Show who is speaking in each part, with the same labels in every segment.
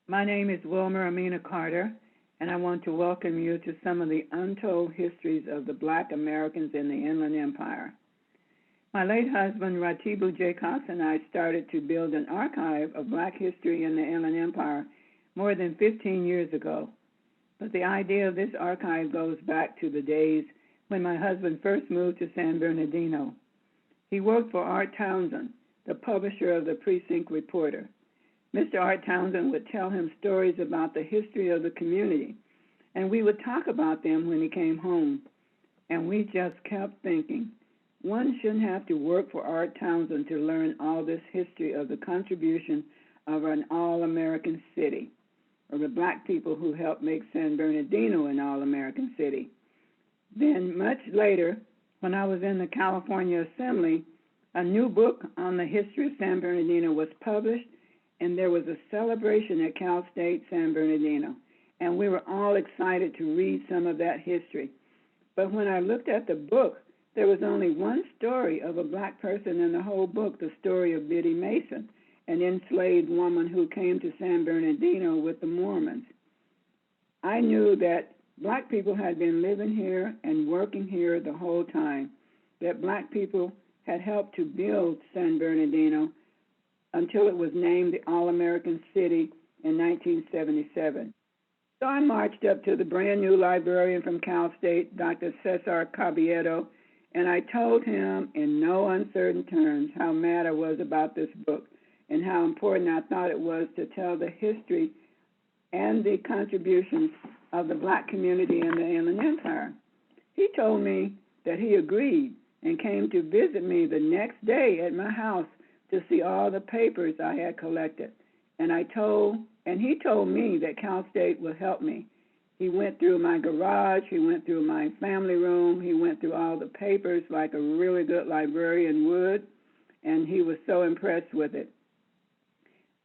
Speaker 1: My name is Wilmer Amina Carter, and I want to welcome you to some of the untold histories of the Black Americans in the Inland Empire. My late husband, Ratibu J. Cox, and I started to build an archive of Black history in the Inland Empire more than 15 years ago. But the idea of this archive goes back to the days when my husband first moved to San Bernardino. He worked for Art Townsend, the publisher of the Precinct Reporter. Mr. Art Townsend would tell him stories about the history of the community, and we would talk about them when he came home. And we just kept thinking, one shouldn't have to work for Art Townsend to learn all this history of the contribution of an all-American city, or the Black people who helped make San Bernardino an all-American city. Then much later, when I was in the California Assembly, a new book on the history of San Bernardino was published, and there was a celebration at Cal State San Bernardino, and we were all excited to read some of that history. But when I looked at the book, there was only one story of a Black person in the whole book, the story of Biddy Mason, an enslaved woman who came to San Bernardino with the Mormons. I knew that Black people had been living here and working here the whole time, that Black people had helped to build San Bernardino until it was named the All-American City in 1977. So I marched up to the brand new librarian from Cal State, Dr. Cesar Caballero, and I told him in no uncertain terms how mad I was about this book and how important I thought it was to tell the history and the contributions of the Black community in the Inland Empire. He told me that he agreed and came to visit me the next day at my house to see all the papers I had collected. And he told me that Cal State would help me. He went through my garage, he went through my family room, he went through all the papers like a really good librarian would, and he was so impressed with it.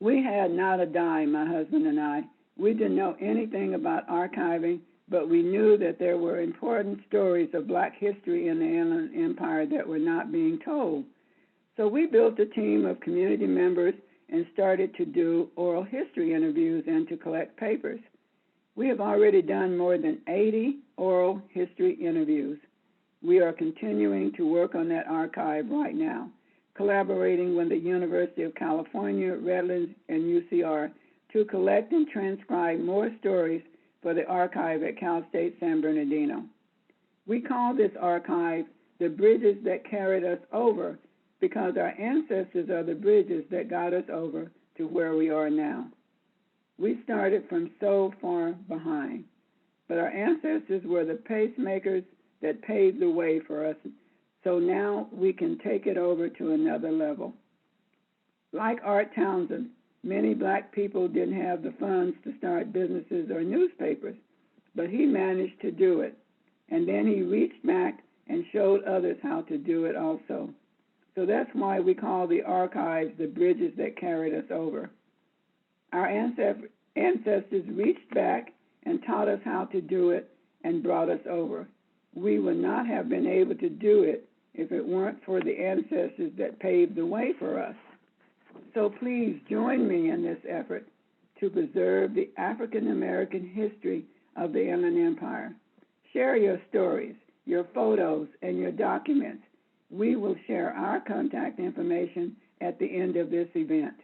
Speaker 1: We had not a dime, my husband and I. We didn't know anything about archiving, but we knew that there were important stories of Black history in the Inland Empire that were not being told. So we built a team of community members and started to do oral history interviews and to collect papers. We have already done more than 80 oral history interviews. We are continuing to work on that archive right now, collaborating with the University of California, Redlands, and UofR to collect and transcribe more stories for the archive at Cal State San Bernardino. We call this archive the Bridges That Carried Us Over, because our ancestors are the bridges that got us over to where we are now. We started from so far behind, but our ancestors were the pacemakers that paved the way for us, so now we can take it over to another level. Like Art Townsend, many Black people didn't have the funds to start businesses or newspapers, but he managed to do it, and then he reached back and showed others how to do it also. So that's why we call the archives the bridges that carried us over. Our ancestors reached back and taught us how to do it and brought us over. We would not have been able to do it if it weren't for the ancestors that paved the way for us. So please join me in this effort to preserve the African American history of the Inland Empire. Share your stories, your photos, and your documents. We will share our contact information at the end of this event.